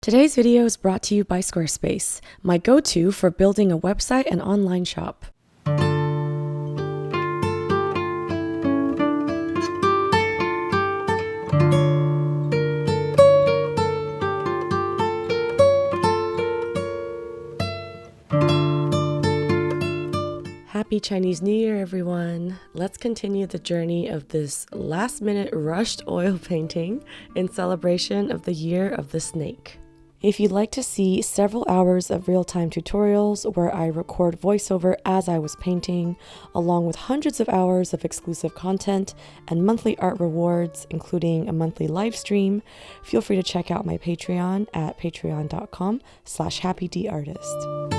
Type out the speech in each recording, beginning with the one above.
Today's video is brought to you by Squarespace, my go-to for building a website and online shop. Happy Chinese New Year, everyone! Let's continue the journey of this last-minute rushed oil painting in celebration of the Year of the Snake. If you'd like to see several hours of real-time tutorials where I record voiceover as I was painting, along with hundreds of hours of exclusive content and monthly art rewards, including a monthly live stream, feel free to check out my Patreon at patreon.com/happydartist.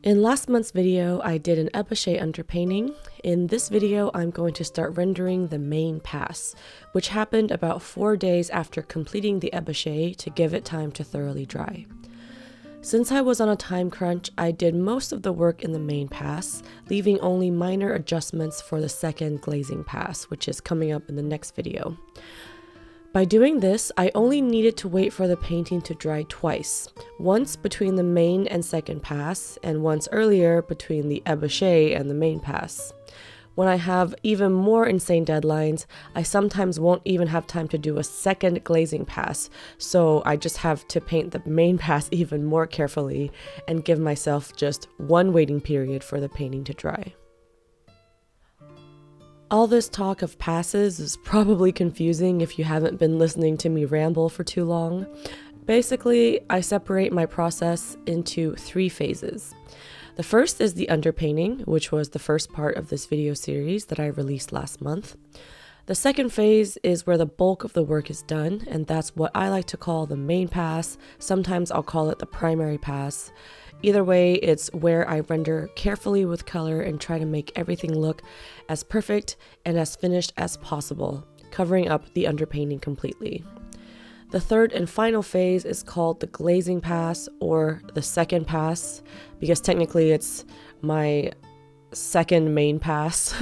In last month's video, I did an ébauché underpainting. In this video, I'm going to start rendering the main pass, which happened about 4 days after completing the ébauché to give it time to thoroughly dry. Since I was on a time crunch, I did most of the work in the main pass, leaving only minor adjustments for the second glazing pass, which is coming up in the next video. By doing this, I only needed to wait for the painting to dry twice, once between the main and second pass, and once earlier between the ébauché and the main pass. When I have even more insane deadlines, I sometimes won't even have time to do a second glazing pass, so I just have to paint the main pass even more carefully and give myself just one waiting period for the painting to dry. All this talk of passes is probably confusing if you haven't been listening to me ramble for too long. Basically, I separate my process into 3 phases. The first is the underpainting, which was the first part of this video series that I released last month. The second phase is where the bulk of the work is done, and that's what I like to call the main pass. Sometimes I'll call it the primary pass. Either way, it's where I render carefully with color and try to make everything look as perfect and as finished as possible, covering up the underpainting completely. The third and final phase is called the glazing pass, or the second pass, because technically it's my second main pass,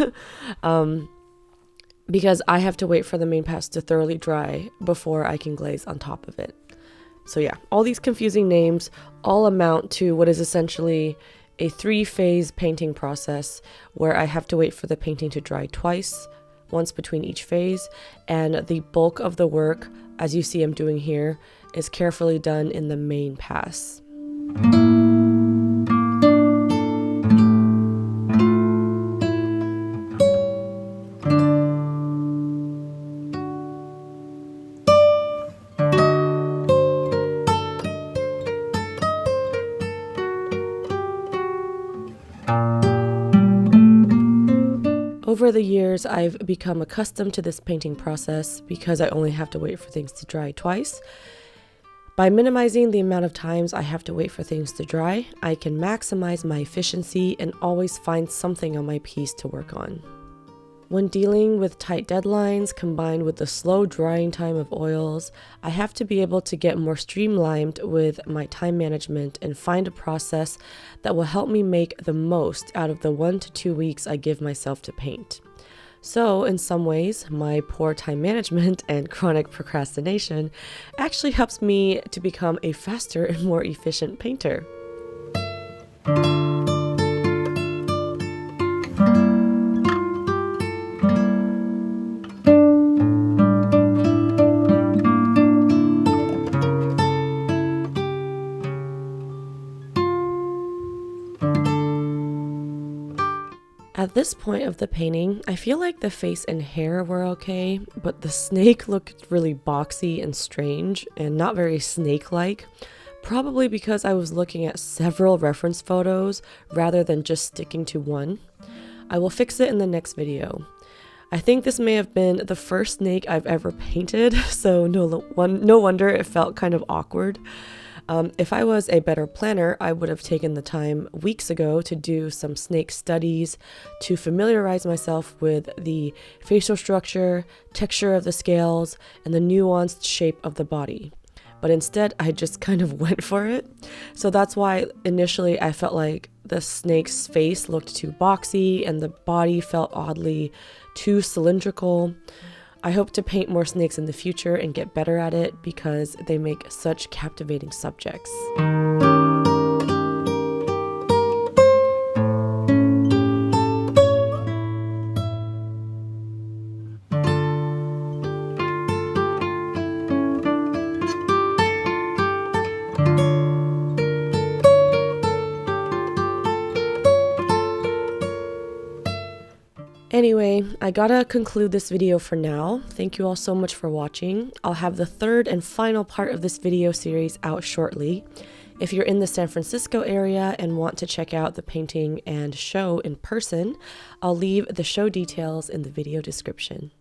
because I have to wait for the main pass to thoroughly dry before I can glaze on top of it. So yeah, all these confusing names all amount to what is essentially a 3-phase painting process where I have to wait for the painting to dry twice, once between each phase, and the bulk of the work, as you see I'm doing here, is carefully done in the main pass. Over the years, I've become accustomed to this painting process because I only have to wait for things to dry twice. By minimizing the amount of times I have to wait for things to dry, I can maximize my efficiency and always find something on my piece to work on. When dealing with tight deadlines combined with the slow drying time of oils, I have to be able to get more streamlined with my time management and find a process that will help me make the most out of the 1 to 2 weeks I give myself to paint. So, in some ways, my poor time management and chronic procrastination actually helps me to become a faster and more efficient painter. At this point of the painting, I feel like the face and hair were okay, but the snake looked really boxy and strange and not very snake-like, probably because I was looking at several reference photos rather than just sticking to one. I will fix it in the next video. I think this may have been the first snake I've ever painted, so no wonder it felt kind of awkward. If I was a better planner, I would have taken the time weeks ago to do some snake studies to familiarize myself with the facial structure, texture of the scales, and the nuanced shape of the body. but instead I just kind of went for it. So that's why initially I felt like the snake's face looked too boxy and the body felt oddly too cylindrical. I hope to paint more snakes in the future and get better at it because they make such captivating subjects. Anyway, I gotta conclude this video for now. Thank you all so much for watching. I'll have the third and final part of this video series out shortly. If you're in the San Francisco area and want to check out the painting and show in person, I'll leave the show details in the video description.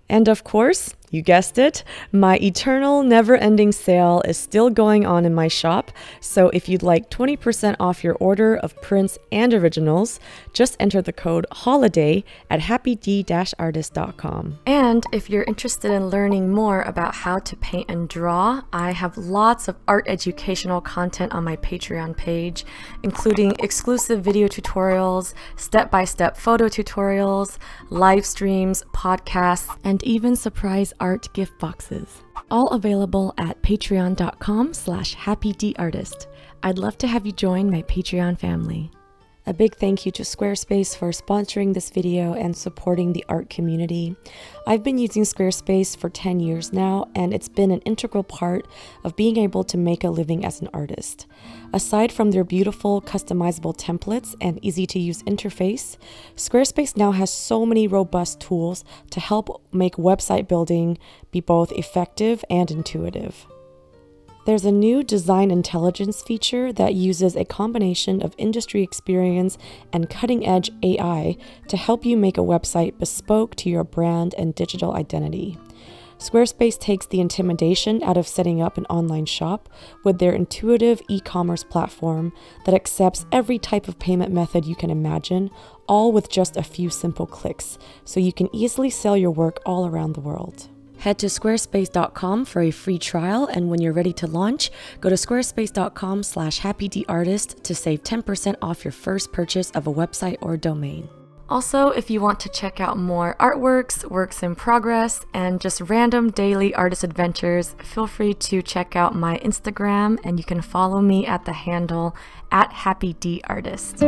And of course, you guessed it, my eternal never-ending sale is still going on in my shop, so if you'd like 20% off your order of prints and originals, just enter the code HOLIDAY at happyd-artist.com. And if you're interested in learning more about how to paint and draw, I have lots of art educational content on my Patreon page, including exclusive video tutorials, step-by-step photo tutorials, live streams, podcasts, and even surprise art gift boxes. All available at patreon.com/happydartist. I'd love to have you join my Patreon family. A big thank you to Squarespace for sponsoring this video and supporting the art community. I've been using Squarespace for 10 years now, and it's been an integral part of being able to make a living as an artist. Aside from their beautiful customizable templates and easy-to-use interface, Squarespace now has so many robust tools to help make website building be both effective and intuitive. There's a new design intelligence feature that uses a combination of industry experience and cutting-edge AI to help you make a website bespoke to your brand and digital identity. Squarespace takes the intimidation out of setting up an online shop with their intuitive e-commerce platform that accepts every type of payment method you can imagine, all with just a few simple clicks, so you can easily sell your work all around the world. Head to squarespace.com for a free trial, and when you're ready to launch, go to squarespace.com/happydartist to save 10% off your first purchase of a website or domain. Also, if you want to check out more artworks, works in progress, and just random daily artist adventures, feel free to check out my Instagram, and you can follow me at the handle @happydartist.